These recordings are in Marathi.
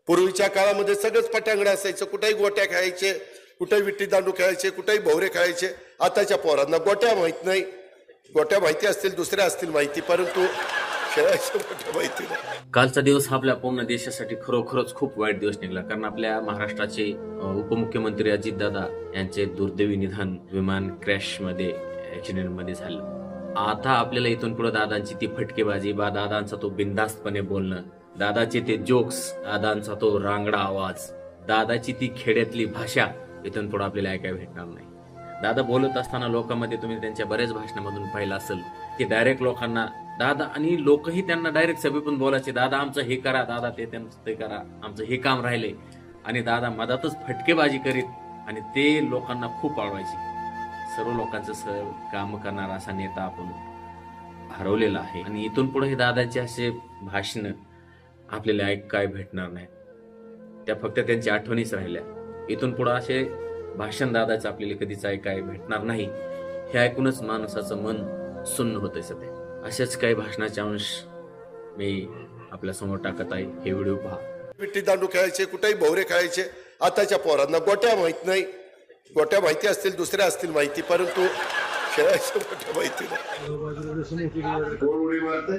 पूर्वीच्या काळामध्ये सगळंच पटांगण असायचं, कुठेही गोट्या खेळायचे, कुठेही विट्टी दांडू खेळायचे, कुठेही भोवरे खेळायचे. आताच्या पोरांना गोट्या माहित नाही, गोट्या माहिती असतील, दुसऱ्या असतील माहिती, परंतु खेळायच्या गोट्या माहिती नाही. कालचा दिवस हा आपल्या पूर्ण देशासाठी खरोखरच खूप वाईट दिवस निघाला, कारण आपल्या महाराष्ट्राचे उपमुख्यमंत्री अजितदादा यांचे दुर्दैवी निधन विमान क्रॅशमध्ये ऍक्सिडेंटमध्ये झालं. आता आपल्याला इथून पुढे दादांची ती फटकेबाजी, दादांचा तो बिनधास्तपणे बोलणं, दादाचे ते जोक्स, दादांचा तो रांगडा आवाज, दादाची ती खेड्यातली भाषा इथून पुढे आपल्याला ऐकायला भेटणार नाही. दादा बोलत असताना लोकांमध्ये तुम्ही त्यांच्या बऱ्याच भाषणामधून पाहिलं असेल की डायरेक्ट लोकांना दादा, आणि लोकही त्यांना डायरेक्ट सभेतून बोलायचे, दादा आमचं हे करा, दादा ते त्यांचं ते करा, आमचं हे काम राहिले. आणि दादा मधातच फटकेबाजी करीत आणि ते लोकांना खूप आवडायचे. सर्व लोकांचं काम करणारा असा नेता आपण हरवलेला आहे. आणि इथून पुढे हे दादाचे असे भाषण आपल्याला ऐकाय भेटणार नाही, त्या फक्त त्यांच्या आठवणीच राहिल्या. इथून पुढे असे भाषण दादाचं आपल्याला कधीच ऐकाय भेटणार नाही. हे ऐकूनच माणसाचं मन सुन्न होतंय सध्या. असेच काही भाषणाचे अंश मी आपल्या समोर टाकत आहे, हे व्हिडिओ पहा. विट्टी दांडू खेळायचे, कुठेही भोवरे खेळायचे. आताच्या पोरांना गोट्या माहित नाही, गोट्या माहिती असतील, दुसऱ्या असतील माहिती, परंतु खेळायच्या गोट्या माहिती नाही. कोण उडी मारते?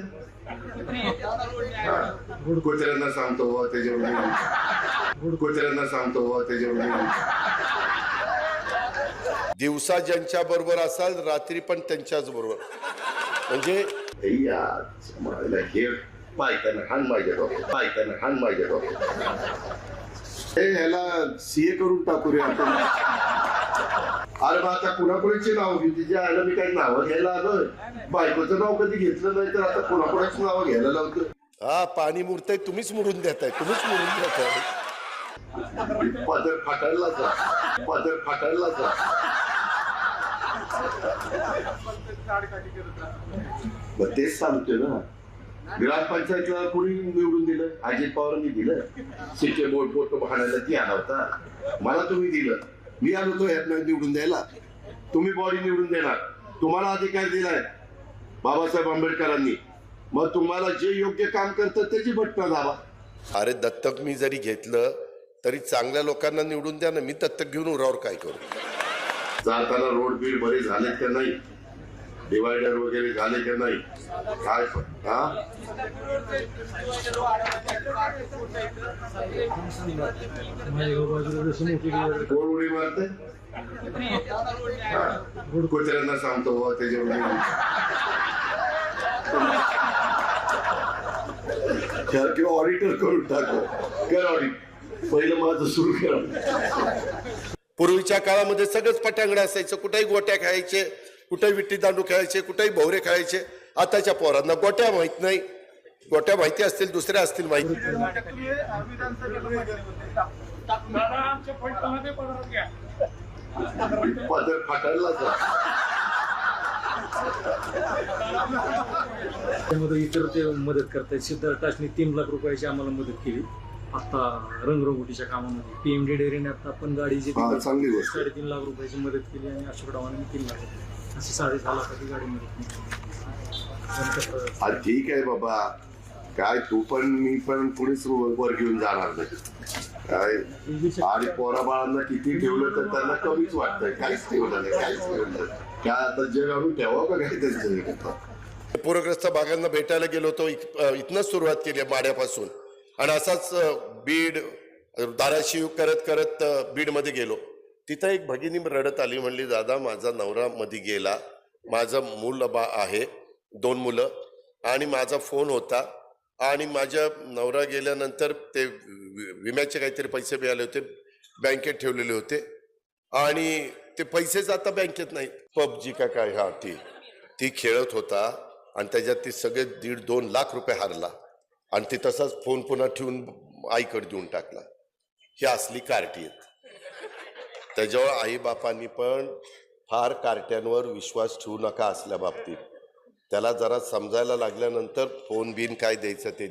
गुडकोचऱ्यांना सांगतो त्याच्यावर, गुडकोचऱ्यांना सांगतो त्याच्यावर. दिवसा ज्यांच्या बरोबर असाल, रात्री पण त्यांच्याच बरोबर. म्हणजे हे पायताना खान माहिती पायताना खान माहिती ह्याला सीए करून टाकू रे आपण. अरे मग आता कुणाकुणाची नाव घेऊ, तिच्या आयला मी काही नावं घ्यायला आलोय. बायकोचं नाव कधी घेतलं नाही, तर आता कुणाकुणाच नावं घ्यायला लावतं. हा, पाणी मुरतंय, तुम्हीच मुरून देताय, तुम्हीच मुरून देताय. पदर फाटायला जा, पदर फाटायला जा. मग तेच सांगतोय ना, ग्रामपंचायतला कुणी निवडून दिलं? अजित पवारांनी दिलं. सिटे बोर्ड फोटो पाहण्याला ती आला होता, मला तुम्ही दिलं. मी आलो तो ह्यात निवडून द्यायला, तुम्ही बॉडी निवडून देणार. तुम्हाला अधिकार दिलाय बाबासाहेब आंबेडकरांनी, मग तुम्हाला जे योग्य काम करतं त्याची बटणं दाबा. अरे दत्तक मी जरी घेतलं तरी चांगल्या लोकांना निवडून द्या ना. मी दत्तक घेऊन उरावर काय करू? जाताना रोड बीड बरे झालेत का नाही, डिवायडर वगैरे झाले का नाही, काय हा? कोण उडी मारते? गुडकोचऱ्यांना सांगतो त्याच्यावर. किंवा ऑडिटर करून टाकतो, कर ऑडिट. पहिलं माझं सुरू कर. पूर्वीच्या काळामध्ये सगळंच पटांगण असायचं, कुठेही गोट्या खेळायचे, कुठेही विट्टी दांडू खेळायचे, कुठेही भोवरे खेळायचे. आताच्या पोरांना गोट्या माहित नाही, गोट्या माहिती असतील, दुसऱ्या असतील माहिती. पदर फाटायला जा. त्यामध्ये इतर ते मदत करतायत. सिद्धार्थासनी 3 लाख रुपयाची आम्हाला मदत केली आता रंगरंगोटीच्या कामामध्ये. पीएमडी डेअरीने आता आपण गाडीची 3.5 लाख रुपयाची मदत केली आणि अशोक डावाने 3 लाख, अशी 6.5 लाखाची गाडी मदत. ठीक आहे बाबा, काय तू पण मी पण पुढेच वर घेऊन जाणार नाही काय. आणि पोरा बाळांना किती ठेवलं तर त्यांना कमीच वाटतंय. काहीच ठेवलं नाही, काहीच ठेवलं नाही. काय आता जग आम्ही ठेवा का काय त्यांचं? पूरग्रस्त भागांना भेटायला गेलो होतो, इथनच सुरुवात केली माड्यापासून. आणि असाच बीड धाराशिव करत करत बीडमध्ये गेलो. तिथं एक भगिनी रडत आली, म्हणली दादा माझा नवरा मध्ये गेला, माझं मूल आहे, 2 मुलं, आणि माझा फोन होता, आणि माझ्या नवरा गेल्यानंतर ते विम्याचे काहीतरी पैसे मिळाले होते, बँकेत ठेवलेले होते, आणि ते पैसेच आता बँकेत नाही. पबजी का काय, हा ती खेळत होता, आणि त्याच्यात ती सगळे 1.5-2 लाख रुपये हारला, आणि ती तसाच फोन पुन्हा ठेवून आईकडे देऊन टाकला. ही असली कार्टी आहेत. त्याच्यावर आईबापांनी पण फार कार्ट्यांवर विश्वास ठेवू नका असल्या बाबतीत. त्याला जरा समजायला लागल्यानंतर फोन बिन काय द्यायचं ते